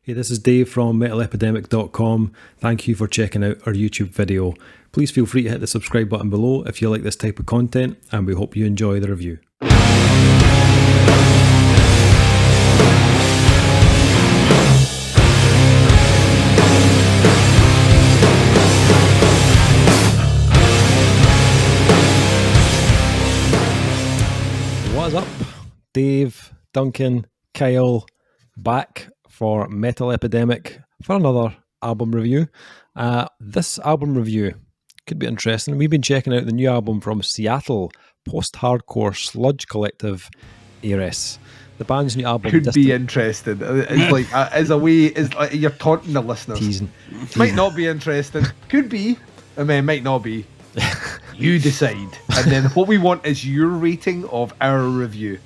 Hey, this is Dave from metalepidemic.com. Thank you for checking out our YouTube video. Please feel free to hit the subscribe button below if you like this type of content, and we hope you enjoy the review. What is up? Dave, Duncan, Kyle, back for Metal Epidemic for another album review. This album review could be interesting. We've been checking out the new album from Seattle post-hardcore sludge collective Heiress. The band's new album could be interesting. It's like as a way, is like you're taunting the listeners. Teasing. Might not be interesting. Could be. I mean, might not be. You decide. And then what we want is your rating of our review.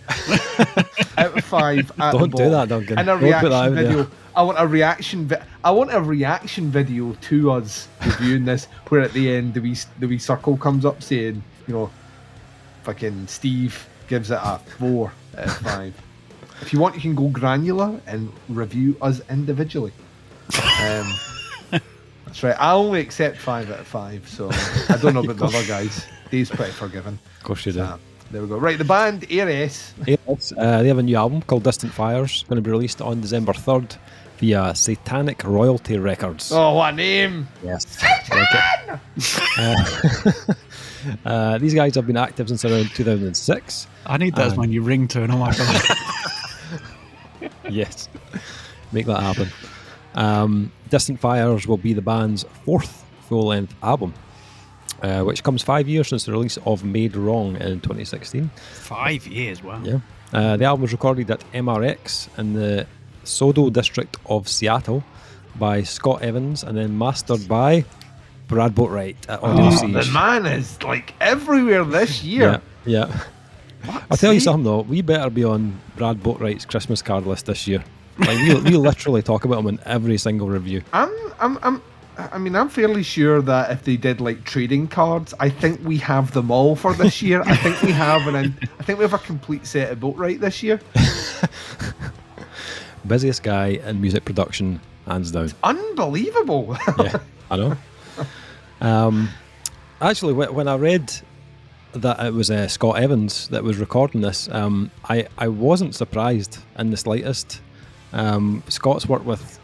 Out of 5 at Don't the do that, Duncan. And a Don't put that out reaction video. there. I want a reaction video to us reviewing this, where at the end the wee circle comes up saying, you know, fucking Steve gives it a 4 out of 5. If you want, you can go granular and review us individually. That's right. I only accept 5 out of 5, so I don't know about the other guys. Dave's pretty forgiving. Of course you do. There we go. Right, the band Heiress. Heiress, they have a new album called Distant Fires, going to be released on December 3rd via Satanic Royalty Records. Oh, what a name! Yes. Satan! These guys have been active since around 2006. I need that as my new ringtone. Oh my god. Yes. Make that happen. Distant Fires will be the band's 4th full-length album, which comes 5 years since the release of Made Wrong in 2016. 5 years, wow. Yeah. The album was recorded at MRX in the Sodo district of Seattle by Scott Evans and then mastered by Brad Boatwright at Audio Siege. The man is like everywhere this year. Yeah. I'll tell you something though, we better be on Brad Boatwright's Christmas card list this year. Like we literally talk about him in every single review. I'm fairly sure that if they did like trading cards, I think we have them all for this year. I think we have a complete set of Boatwright this year. Busiest guy in music production, hands down. Unbelievable. Yeah, I know. Actually, when I read that it was Scott Evans that was recording this, I wasn't surprised in the slightest. Scott's worked with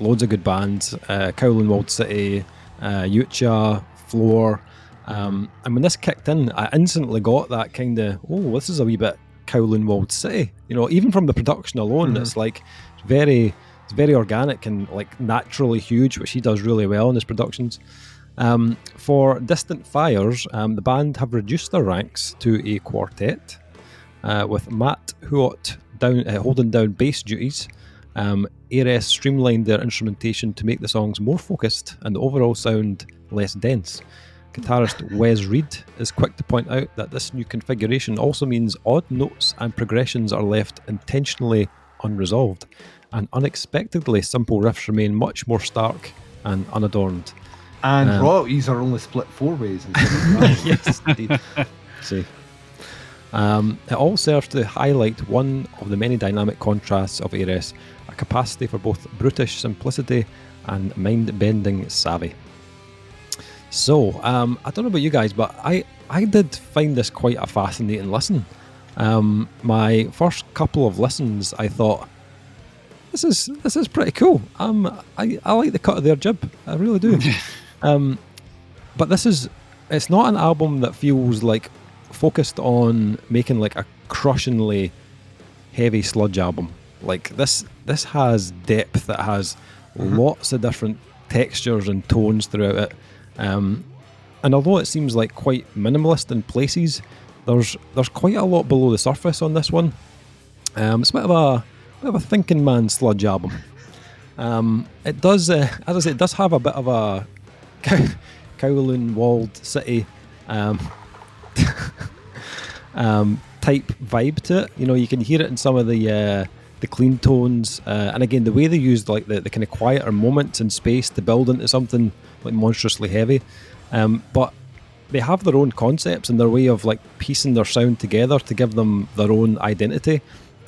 loads of good bands, Kowloon, Walled City, Yucha, Floor, and when this kicked in, I instantly got that kind of, oh, this is a wee bit Kowloon, Walled City. You know, even from the production alone, it's like it's very organic and like naturally huge, which he does really well in his productions. For Distant Fires, the band have reduced their ranks to a quartet, with Matt Huot holding down bass duties. Heiress streamlined their instrumentation to make the songs more focused and the overall sound less dense. Guitarist Wes Reed is quick to point out that this new configuration also means odd notes and progressions are left intentionally unresolved, and unexpectedly simple riffs remain much more stark and unadorned. And royalties are only split 4 ways. Yes, indeed. See. It all serves to highlight one of the many dynamic contrasts of Heiress, a capacity for both brutish simplicity and mind-bending savvy. So, I don't know about you guys, but I did find this quite a fascinating listen. My first couple of listens, I thought, this is pretty cool. I like the cut of their jib, I really do. But it's not an album that feels like focused on making like a crushingly heavy sludge album. Like this has depth, that has lots of different textures and tones throughout it. And although it seems like quite minimalist in places, there's quite a lot below the surface on this one. It's a bit of a thinking man sludge album. It does, as I say, it does have a bit of a Kowloon, Walled City type vibe to it. You know, you can hear it in some of the clean tones, and again the way they used like the kind of quieter moments in space to build into something like monstrously heavy. But they have their own concepts and their way of like piecing their sound together to give them their own identity.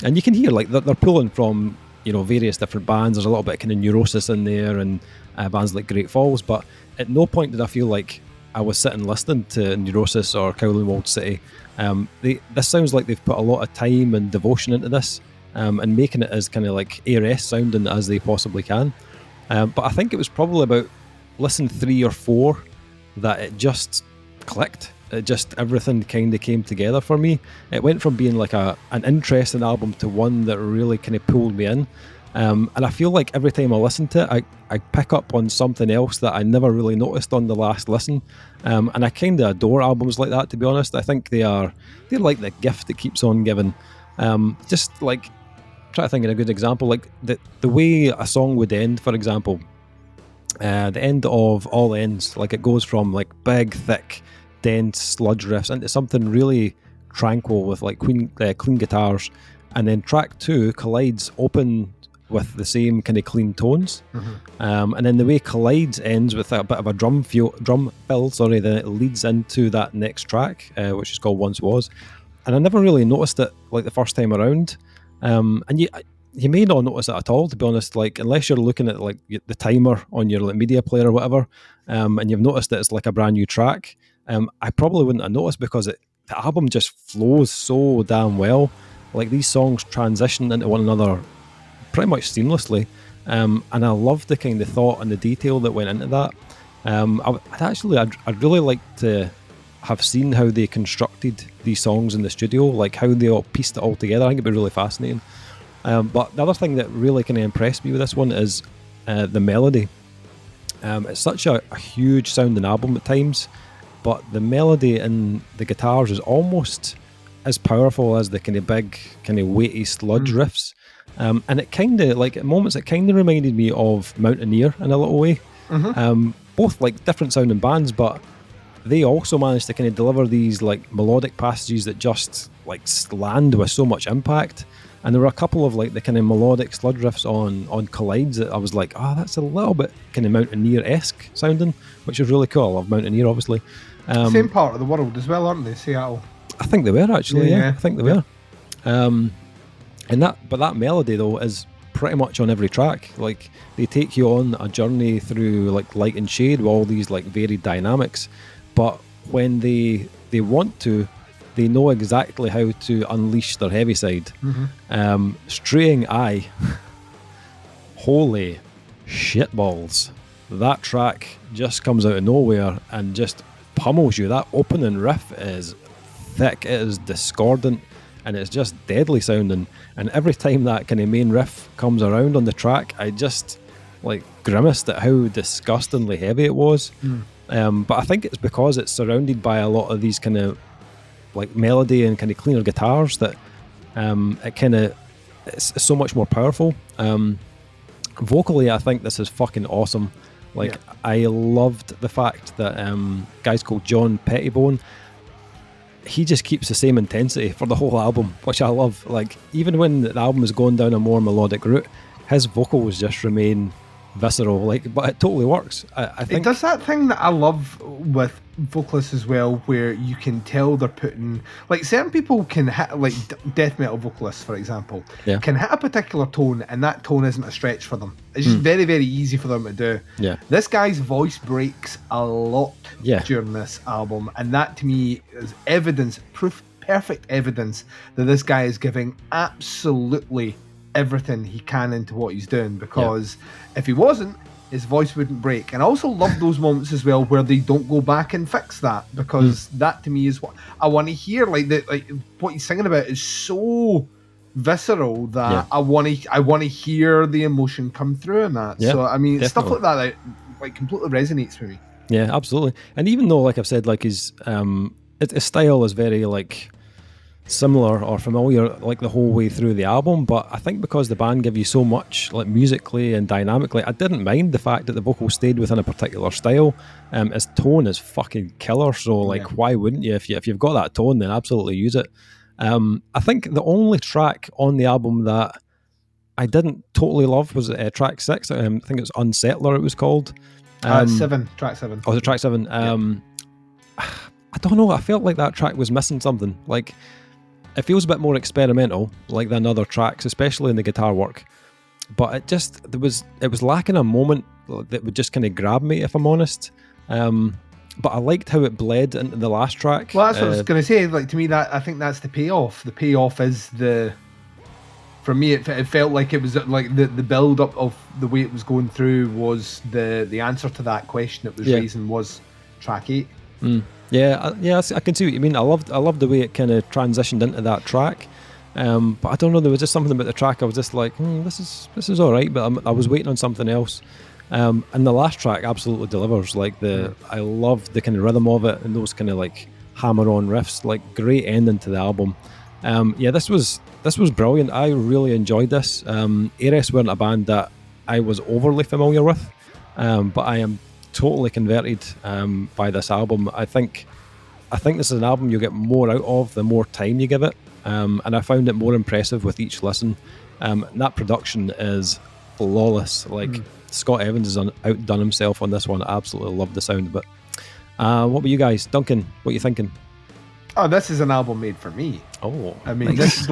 And you can hear like they're pulling from various different bands. There's a little bit of kind of Neurosis in there, and bands like Great Falls, but at no point did I feel like I was sitting listening to Neurosis or Kowloon Walled City. This sounds like they've put a lot of time and devotion into this, and making it as kind of like Heiress sounding as they possibly can. But I think it was probably about listen 3 or 4 that it just clicked. Everything kind of came together for me. It went from being like an interesting album to one that really kind of pulled me in. And I feel like every time I listen to it, I pick up on something else that I never really noticed on the last listen. And I kind of adore albums like that, to be honest. I think they're like the gift that keeps on giving. Just like, try to think of a good example, like the way a song would end, for example. The end of All Ends, like it goes from like big, thick, dense sludge riffs into something really tranquil with like clean guitars, and then track 2 collides open with the same kind of clean tones, and then the way Collides ends with a bit of a drum fill, then it leads into that next track, which is called Once Was, and I never really noticed it like the first time around, and you may not notice it at all, to be honest, like unless you're looking at like the timer on your like media player or whatever, and you've noticed that it's like a brand new track. I probably wouldn't have noticed because the album just flows so damn well. Like these songs transition into one another pretty much seamlessly, and I love the kind of thought and the detail that went into that. I'd really like to have seen how they constructed these songs in the studio, like how they all pieced it all together. I think it'd be really fascinating. But the other thing that really kind of impressed me with this one is the melody. It's such a huge sounding album at times, but the melody and the guitars is almost as powerful as the kind of big, kind of weighty sludge riffs. And it kind of, like at moments, it kind of reminded me of Mountaineer in a little way. Both like different sounding bands, but they also managed to kind of deliver these like melodic passages that just like land with so much impact. And there were a couple of like the kind of melodic sludge riffs on Collides that I was like, that's a little bit kind of Mountaineer-esque sounding, which is really cool. I love Mountaineer, obviously. Same part of the world as well, aren't they? Seattle. I think they were actually, yeah. I think they were. But that melody though is pretty much on every track. Like they take you on a journey through like light and shade with all these like varied dynamics. But when they want to, they know exactly how to unleash their heavy side. Straying Eye, holy shitballs! That track just comes out of nowhere and just pummels you. That opening riff is thick, it is discordant, and it's just deadly sounding. And every time that kind of main riff comes around on the track, I just like grimaced at how disgustingly heavy it was. But I think it's because it's surrounded by a lot of these kind of like melody and kind of cleaner guitars that it's so much more powerful. Vocally, I think this is fucking awesome. Like I loved the fact that guy's called John Pettibone. He just keeps the same intensity for the whole album, which I love. Like even when the album is going down a more melodic route, his vocals just remain visceral. Like, but it totally works. I think it does that thing that I love with vocalists as well, where you can tell they're putting, like certain people can hit, like death metal vocalists, for example, can hit a particular tone, and that tone isn't a stretch for them. It's just very, very easy for them to do. This guy's voice breaks a lot during this album, and that to me is evidence, perfect evidence that this guy is giving absolutely everything he can into what he's doing, because if he wasn't, his voice wouldn't break. And I also love those moments as well where they don't go back and fix that, because that to me is what I want to hear. Like what he's singing about is so visceral that I want to hear the emotion come through in that. So I mean, stuff like that like completely resonates with me. Yeah, absolutely. And even though, like I've said, like his style is very like similar or familiar like the whole way through the album, but I think because the band give you so much like musically and dynamically, I didn't mind the fact that the vocals stayed within a particular style. His tone is fucking killer, so like why wouldn't you? If you've got that tone, then absolutely use it. I think the only track on the album that I didn't totally love was track 6. I think it's Unsettler it was called. Track 7. Oh, was it track 7? I don't know, I felt like that track was missing something. Like it feels a bit more experimental, like than other tracks, especially in the guitar work. but it was lacking a moment that would just kind of grab me, if I'm honest. But I liked how it bled into the last track. Well, that's what I was going to say. Like, to me, that I think that's the payoff. The payoff is for me, it felt like it was like the build up of the way it was going through was the answer to that question it was raising was track 8. Yeah, I can see what you mean. I loved the way it kind of transitioned into that track. But I don't know, there was just something about the track. I was just like, this is all right, but I was waiting on something else. And the last track absolutely delivers. Like I love the kind of rhythm of it and those kind of like hammer-on riffs. Like great ending to the album. This was brilliant. I really enjoyed this. Heiress weren't a band that I was overly familiar with, but I am totally converted by this album. I think this is an album you'll get more out of the more time you give it. And I found it more impressive with each listen. And that production is flawless. Like Scott Evans has outdone himself on this one. I absolutely love the sound of it. What about you guys? Duncan, what are you thinking? Oh, this is an album made for me. Oh, I mean, nice.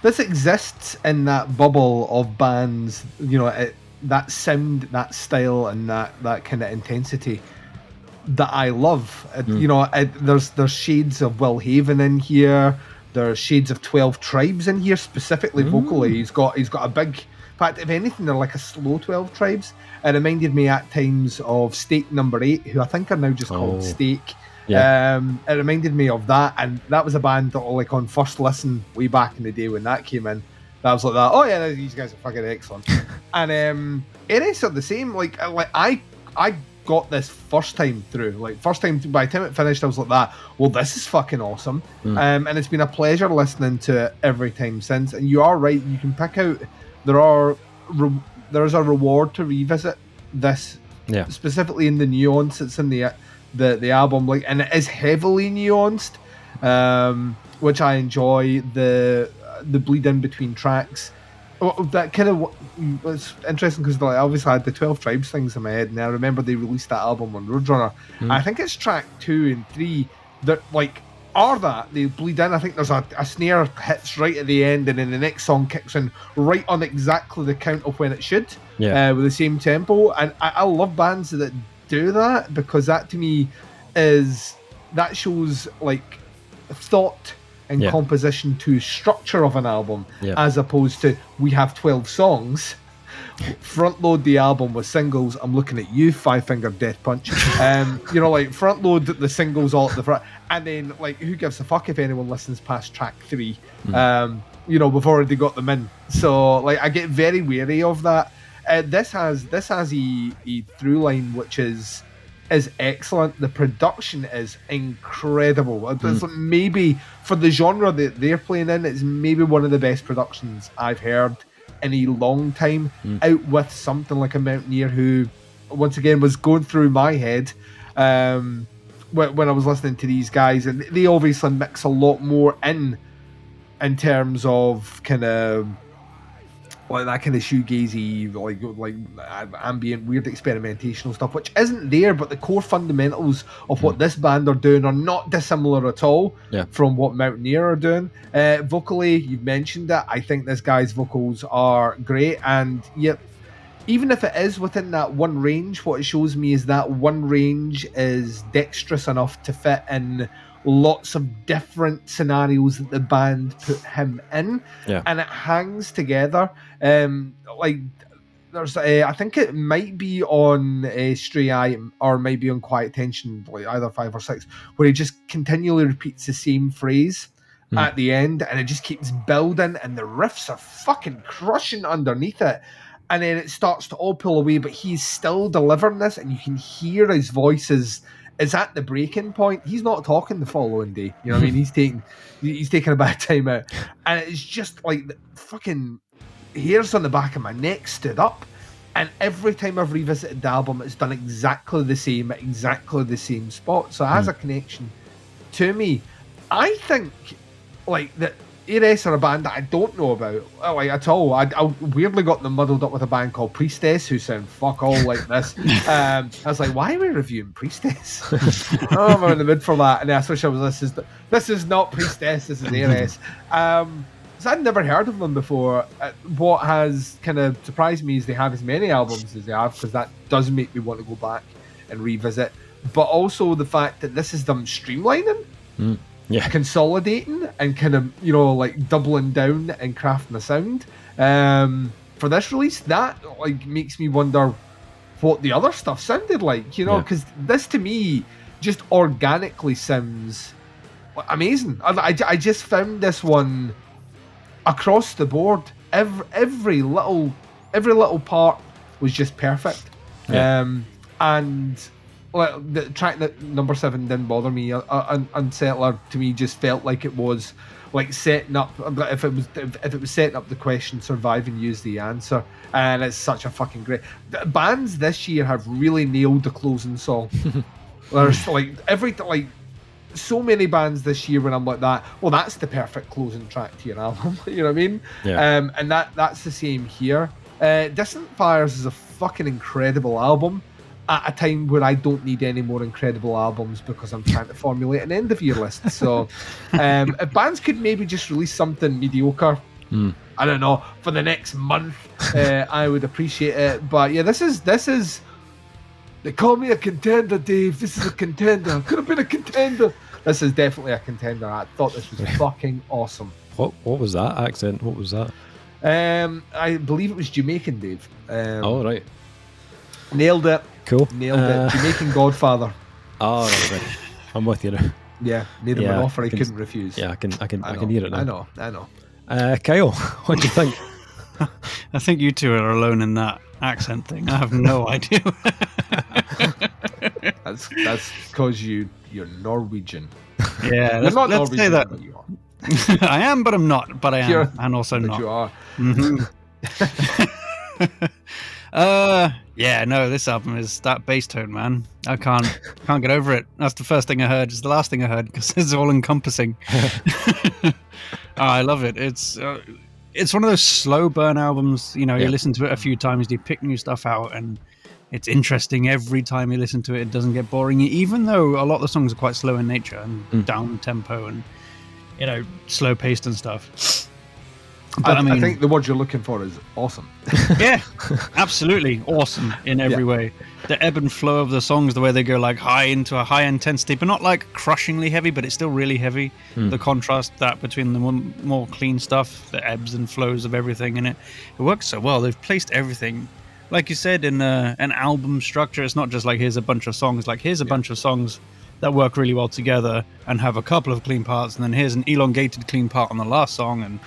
this exists in that bubble of bands, that sound, that style, and that kind of intensity that I love. There's shades of Will Haven in here. There's shades of 12 Tribes in here, specifically vocally. He's got a big. In fact, if anything, they're like a slow 12 Tribes. It reminded me at times of Stake Number 8, who I think are now just called Stake. Yeah. It reminded me of that, and that was a band that, like, on first listen way back in the day when that came in, that was like that. Oh yeah, these guys are fucking excellent. And Heiress are the same. Like I got this first time through. Like first time, by the time it finished, I was like that. Well, this is fucking awesome. And it's been a pleasure listening to it every time since. And you are right. You can pick out. There's a reward to revisit this. Yeah. Specifically in the nuance that's in the album, like, and it is heavily nuanced, which I enjoy. The bleed in between tracks, that kind of was interesting because, like, obviously I had the 12 Tribes things in my head, and I remember they released that album on Roadrunner. I think it's track 2 and 3 that like are that they bleed in. I think there's a snare hits right at the end, and then the next song kicks in right on exactly the count of when it should, with the same tempo. And I love bands that do that, because that to me that shows like thought and composition to structure of an album, as opposed to we have 12 songs, front load the album with singles. I'm looking at you, Five Finger Death Punch. Like front load the singles all at the front, and then like who gives a fuck if anyone listens past track 3 before they got them in. So like I get very wary of that. This has a through line which is excellent. The production is incredible. It's maybe for the genre that they're playing in, it's maybe one of the best productions I've heard in a long time, out with something like a Mountaineer, who once again was going through my head when I was listening to these guys, and they obviously mix a lot more in terms of kind of like that kind of shoegazy, like ambient, weird experimentational stuff, which isn't there, but the core fundamentals of what this band are doing are not dissimilar at all from what Mountaineer are doing. Vocally, you've mentioned it. I think this guy's vocals are great, and yet, even if it is within that one range, what it shows me is that one range is dexterous enough to fit in lots of different scenarios that the band put him in, and it hangs together. Like there's I think it might be on Stray Eye, or maybe on Quiet Tension, like either 5 or 6, where he just continually repeats the same phrase at the end, and it just keeps building, and the riffs are fucking crushing underneath it. And then it starts to all pull away, but he's still delivering this, and you can hear his voice is at the breaking point. He's not talking the following day. You know what I mean? He's taking a bad time out. And it's just like the fucking hairs on the back of my neck stood up. And every time I've revisited the album, it's done exactly the same spot. So it has a connection to me. I think like that Heiress are a band that I don't know about like at all. I weirdly got them muddled up with a band called Priestess, who sound fuck all like this. I was like, why are we reviewing Priestess? I'm in the mood for that. And I switched. This is not Priestess. This is Heiress. So I'd never heard of them before. What has kind of surprised me is they have as many albums as they have, because that does make me want to go back and revisit. But also the fact that this is them streamlining, consolidating, and kind of, you know, like doubling down and crafting a sound for this release. That like makes me wonder what the other stuff sounded like, you know, because this to me just organically sounds amazing. I just found this one across the board. Every little part was just perfect. And well, the track that number 7 didn't bother me. Unsettler to me just felt like it was like setting up. If it was setting up the question, survive and use the answer, and it's such a fucking great. The bands this year have really nailed the closing song. There's like so many bands this year when I'm like that. Well, that's the perfect closing track to your album. You know what I mean? Yeah. And that's the same here. Distant Fires is a fucking incredible album at a time where I don't need any more incredible albums because I'm trying to formulate an end of year list. So if bands could maybe just release something mediocre, I don't know, for the next month, I would appreciate it. But yeah, this is they call me a contender, Dave. This is a contender. Could have been a contender. This is definitely a contender. I thought this was fucking awesome. What was that accent? What was that? I believe it was Jamaican, Dave. Right. Nailed it. Cool. Nailed it. Jamaican Godfather. Oh, right. I'm with you now. Yeah, made him an offer he couldn't refuse. Yeah, I can hear it now. I know. Kyle, what do you think? I think you two are alone in that accent thing. I have no idea. That's because you're Norwegian. Yeah, You're not let's Norwegian, say that. but you are. I am, but I'm not. But I am, and also But not. you are. Yeah, no, this album is that bass tone, man. I can't get over it. That's the first thing I heard. It's the last thing I heard because it's all encompassing. I love it. It's one of those slow burn albums. You know, you listen to it a few times, you pick new stuff out, and it's interesting every time you listen to it. It doesn't get boring, even though a lot of the songs are quite slow in nature and down tempo and, you know, slow paced and stuff. But I think the word you're looking for is awesome. Yeah, absolutely awesome in every way. The ebb and flow of the songs, the way they go like high into a high intensity, but not like crushingly heavy, but it's still really heavy. The contrast that between the more clean stuff, the ebbs and flows of everything in it, it works so well. They've placed everything, like you said, in an album structure. It's not just like here's a bunch of songs. Like here's a bunch of songs that work really well together and have a couple of clean parts, and then here's an elongated clean part on the last song, and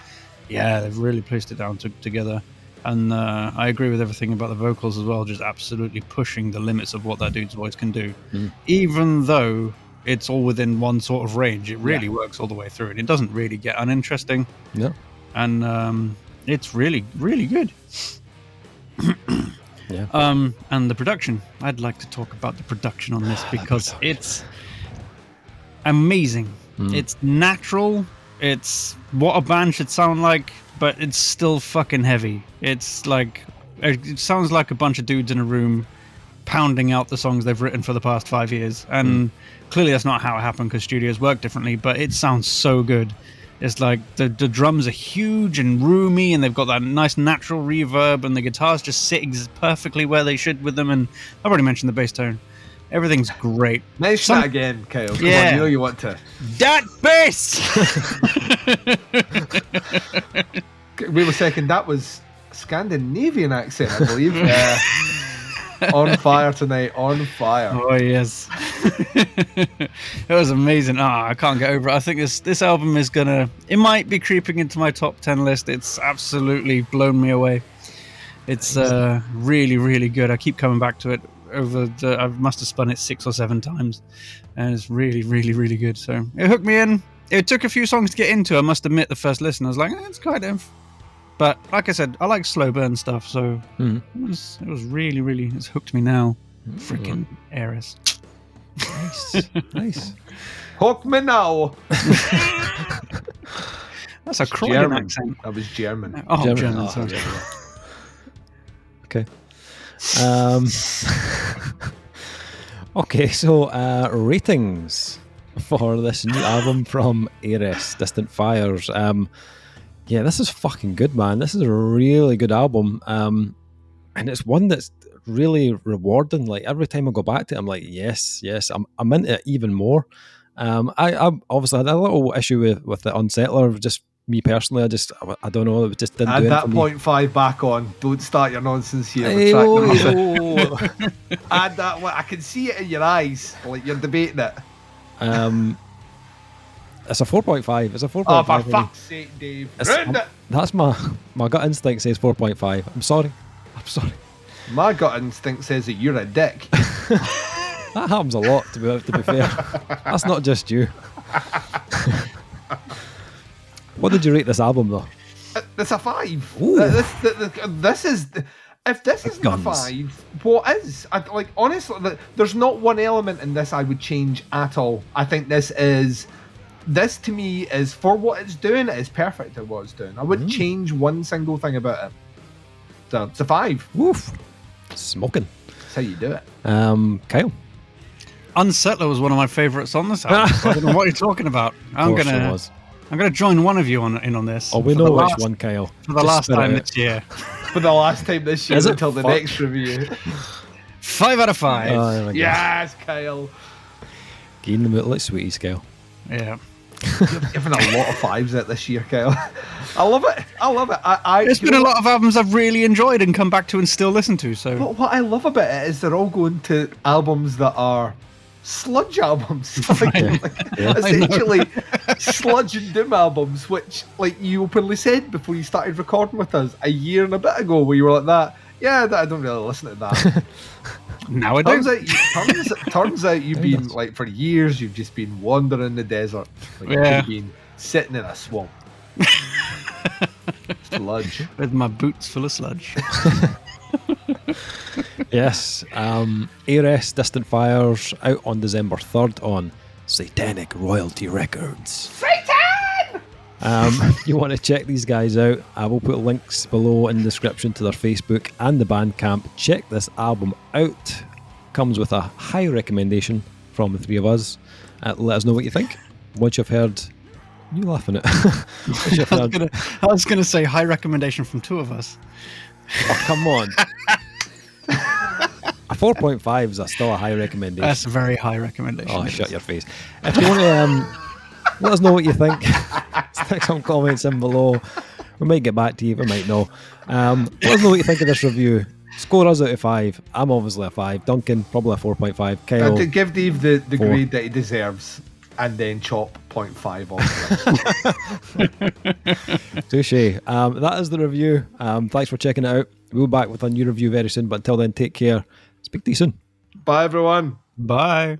yeah, they've really placed it down together. And I agree with everything about the vocals as well, just absolutely pushing the limits of what that dude's voice can do. Even though it's all within one sort of range, it really works all the way through, and it doesn't really get uninteresting. No. And it's really, really good. And the production. I'd like to talk about the production on this because it's amazing. It's natural. It's what a band should sound like, but it's still fucking heavy. It's like, it sounds like a bunch of dudes in a room pounding out the songs they've written for the past 5 years. And clearly that's not how it happened because studios work differently, but it sounds so good. It's like the drums are huge and roomy, and they've got that nice natural reverb, and the guitars just sit perfectly where they should with them. And I've already mentioned the bass tone. Everything's great. Mention that again, Kyle. Come on, you know you want to. That bass! Wait a second, that was a Scandinavian accent, I believe. On fire tonight, on fire. Oh, yes. It was amazing. I can't get over it. I think this album is it might be creeping into my top 10 list. It's absolutely blown me away. It's really, really good. I keep coming back to it. I must have spun it 6 or 7 times, and it's really, really, really good. So it hooked me in. It took a few songs to get into. I must admit, the first listen, I was like, it's kind of. But like I said, I like slow burn stuff, so it was really, really. It's hooked me now. Freaking Heiress. Nice. Hook me now. That's a Croydon German accent. That was German. Oh, German. Sorry. Okay. Okay, so ratings for this new album from Heiress, Distant Fires. Yeah, this is fucking good, man. This is a really good album. And it's one that's really rewarding. Like every time I go back to it, I'm like, yes, I'm into it even more. I obviously had a little issue with the Unsettler. Just me personally, I don't know, it just didn't do Add it that for me. 0.5 back on. Don't start your nonsense here. Hey, With track number oh, 6. Add that one. I can see it in your eyes, like you're debating it. It's a 4.5. It's a 4.5. Oh, for for me. fuck's sake, Dave. It's- Round it. That's my gut instinct says 4.5. I'm sorry. My gut instinct says that you're a dick. That happens a lot, to be fair. That's not just you. What did you rate this album, though? It's a 5. Ooh. This is. If this isn't a Guns. 5, what is? Like, honestly, there's not one element in this I would change at all. I think this to me is, for what it's doing, it is perfect at what it's doing. I wouldn't change one single thing about it. So it's a 5. Woof. Smoking. That's how you do it. Kyle. Unsettler was one of my favourites on this album. So I don't know what you're talking about. I'm Of course it gonna was. join one of you in on this. Oh, we for know the which last- one, Kyle. for the Just last spit it time out. this year. For the last time this year Is it until the fuck? next review. 5 out of 5. Oh, there we go. Yes, Kyle. Gain the Mutilate Sweeties, Kyle. Yeah. You've given a lot of 5s out this year, Kyle. I love it. There's been a lot of albums I've really enjoyed and come back to and still listen to. So But what I love about it is they're all going to albums that are sludge albums. Essentially, sludge and doom albums, which, like you openly said before you started recording with us a year and a bit ago, where you were like that. Yeah, I don't really listen to that. now I do. Turns out you've been, like, for years, you've just been wandering the desert. Like, Yeah. you've been sitting in a swamp. Sludge. With my boots full of sludge. Yes. Heiress, Distant Fires, out on December 3rd on Satanic Royalty Records. Satan! If you want to check these guys out, I will put links below in the description to their Facebook and the Bandcamp. Check this album out. Comes with a high recommendation from the three of us. Let us know what you think. Once you've heard... You laughing at? Once you've heard, I was gonna say high recommendation from 2 of us. oh, come on. A 4.5 is still a high recommendation. That's a very high recommendation. Oh, it shut is. your face. If you want to let us know what you think, stick some comments in below. We might get back to you, we might know. Let us know what you think of this review. Score us out of 5. I'm obviously a 5. Duncan, probably a 4.5. Kyle, To give Dave the 4. grade that he deserves, and then chop 0.5 off it. touche. That is the review. Thanks for checking it out. We'll be back with a new review very soon, but until then, take care. Speak to you soon. Bye, everyone. Bye.